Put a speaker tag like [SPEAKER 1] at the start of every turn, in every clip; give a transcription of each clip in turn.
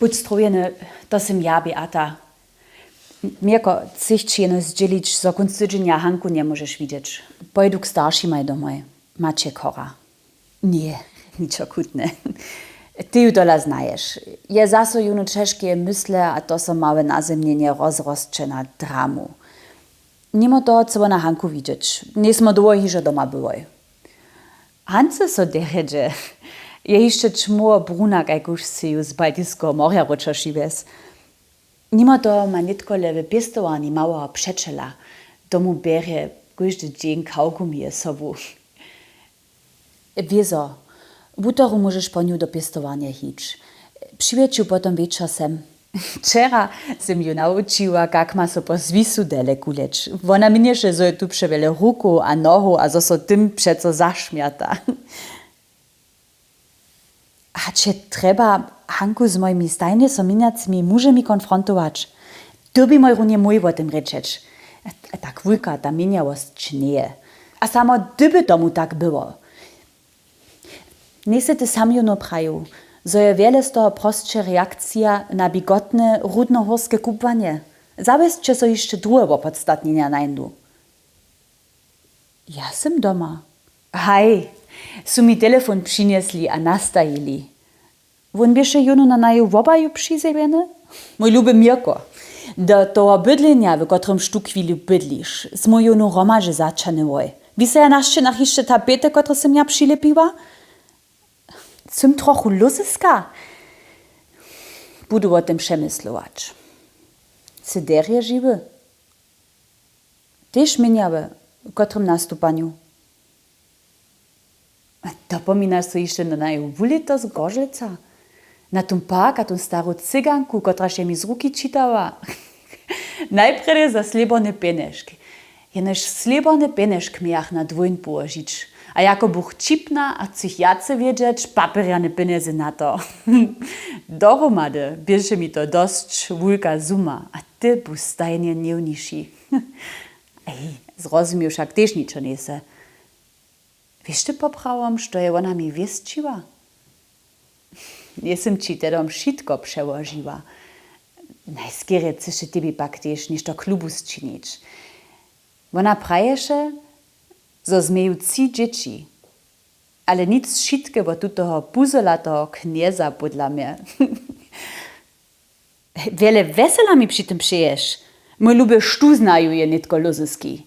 [SPEAKER 1] Budź strojene, to sem ja, Beata. Mirko, chceš jeno zdzielić, zo konc tydzienia Hanku nie możesz widzieć. Pojdu k starszymaj domoj. Macie chora. Nie, niczo kutne. Ty ju dola znajesz. Je zaso juno czeszkie mysle, a to so małe nazemnienie rozrostcze na dramu. Nimo to, co na Hanku widzieć. Nie smo długo że doma byłoj. Hance so deredzie. Je jeszcze czmuło bruna, kajkuż si ju z Baltiskiego morja ročošives. Nimo to ma nitko lewe pistowani małego przeczela. Domu bere każdy dzień kaugumie sobu. Wieso, w utoru możesz po niu do pistowania hić. Przywieciu potem wieczor sem. Wczera sem ju nauczyła, jak ma so po zwisu dele kuleć. Ona mnie, że zo je tu przewele ruku a nohu, a zo so tym przeco zaśmiata. A czy trzeba Hanku z moimi stajnie sominiacimi mużemi konfrontować? To by moj runie mój o tym ryczeć. Tak wulka ta miniałost czy nie. A samo gdyby tomu tak było. Nie se ty sam juno praju, zo je wiele z toho prostsze reakcja na bigotne, rudnohorskie kupwanie. Zawieźcie so jeszcze drugiego podstatnienia najdu. Ja sem doma. Haj, su mi telefon przyniesli a nastajili. Won bieše juno na naju wobaju przyzebiene? Mój luby Mirko, do toho bydlenia, w którym sztukwilu bydlisz, smo juno romaže začane woj. Wi se ja našćenach jeszcze tapete, które sem ja přilepiła? Zum trochu lusyska. Budu o tym przemyslować. Cyderie żywy. Też miniawe, w którym nastupaniu. Dopominasz so jeszcze na naju wulito z Gorzelca. Na tym park, a tą starą cyganku, która się mi z ruki czytała. Najpierw za slibone pieniążki. Jenoż slibone pieniążki miach na dwójn położyć. A jako buch čipna a chcich jace wiedzieć, papierjane pieniądze na to. Dohromady bierze mi to dość wulka suma, a ty bu stajnie nieuniši. Ej, zrozumiał však też niczo nie se. Wiesz ty poprawom, što je ona mi wieszczyła? Jestem ci tedom wszystko przełożyła. Najskierie chcesz tybie pak też niż to klubu zczynić. Ona praješe, zo zmeju 3 dzieci. Ale nic šitke bo tutoho puzolatého knieza podla mnie. Wiele wesela mi przy tym przyjesz. Mój luby sztu znaju je nitko luzyski.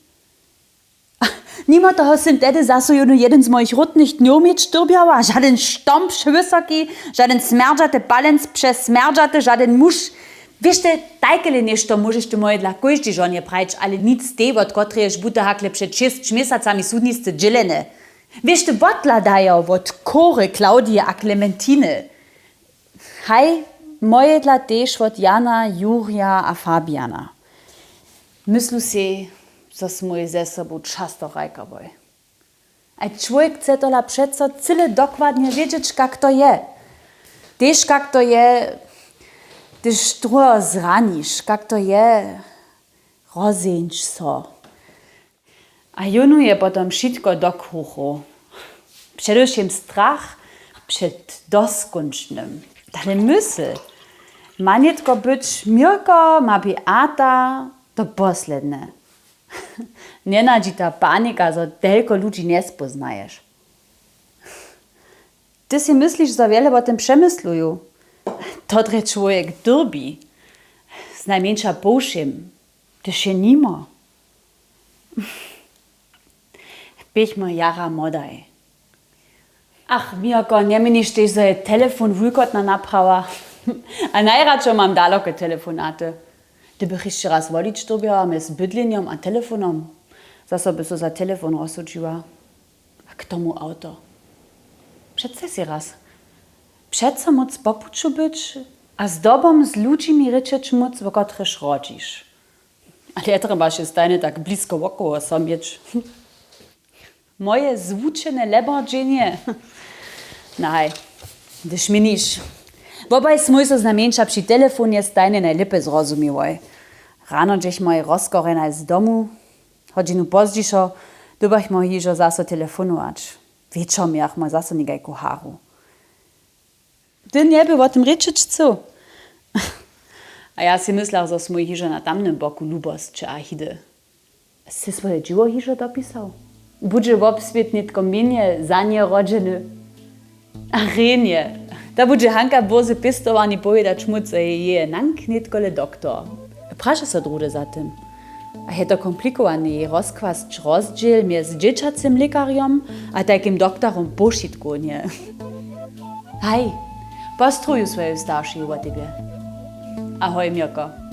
[SPEAKER 1] Nimo toho sem tedy zaso jeden z moich rutnych dniów mieć turbiała, żaden sztomp wysoki, żaden smerdżaty palec przez smerdżaty, żaden muż. Wiesz ty, tajkele nešto możesz ty moje dla każdej żonie prać, ale nic tej, od której buta hakle przed 6 miesacami sudnisty dzielene. Wiesz ty, wotla dają od Kory, Klaudii a Klementiny. Haj, moje dla też od Jana, Jurija a Fabiana. Myślu si, że smój ze sobą często rajkowoj. A człowiek chce tola przeco cyle dokładnie wiedzieć, jak to je. Też jak to je, gdyż drugo zranisz, jak to je, rozeńcz so. A junu je potom wszystko do kruchu. Przedewším strach przed doskončnym. Ale myśl, ma nitko być Mirko, ma Beata, to posledne. Nie nadzi ta panika, że tylko ludzi nie spoznajesz. Ty si myślisz, że wiele o tym przemyslują. Todre człowiek drbi. Z najmniejsza pouszym. To się nima. Bychmy jara modaj. Ach, Mirko, nie minisz też, że je telefon wulkotna naprawa. A najradšo mam daloke telefonaty. Gdyby jeszcze raz wolić turbiała z bydleniem a telefonom, zase by so za telefon rozsudziła. A k tomu auto. Przece si raz. Přece moc popuču być, a z dobom z ludźmi ryczeć moc, w których rodzisz. Ale ja trzeba się stajnie tak blisko wokoło somieć. Moje zwučene lebordzenie. Naj, gdyż minisz. Wobaj smój so znamieńcza przy telefonie stajnie najlepiej zrozumiewoj. Rano gdzieś moje rozkorena z domu, godzinu pozdźiszo, dubach mo hižo zase telefonować. Wieczom miach ma zase nigaj kucharu. Ty nie był o tym ryczeć co? A ja si myslał, że mój hižo na tamnym boku lubosť a hide. Si swoje dziło hižo dopisał? Budże wobswiet nitko minie za nie rodzeny. A renie. Da budże Hanka bozy pistowani powiedzieć mu, że je nank nitkole doktor. Praša so drude za tym. A je to komplikowany rozkwasć rozdziel między dzieciacym lekarzem a takim doktorom pošitku, nie? Hej, postruju swoje starszy o tebie. Ahoj, Mirko.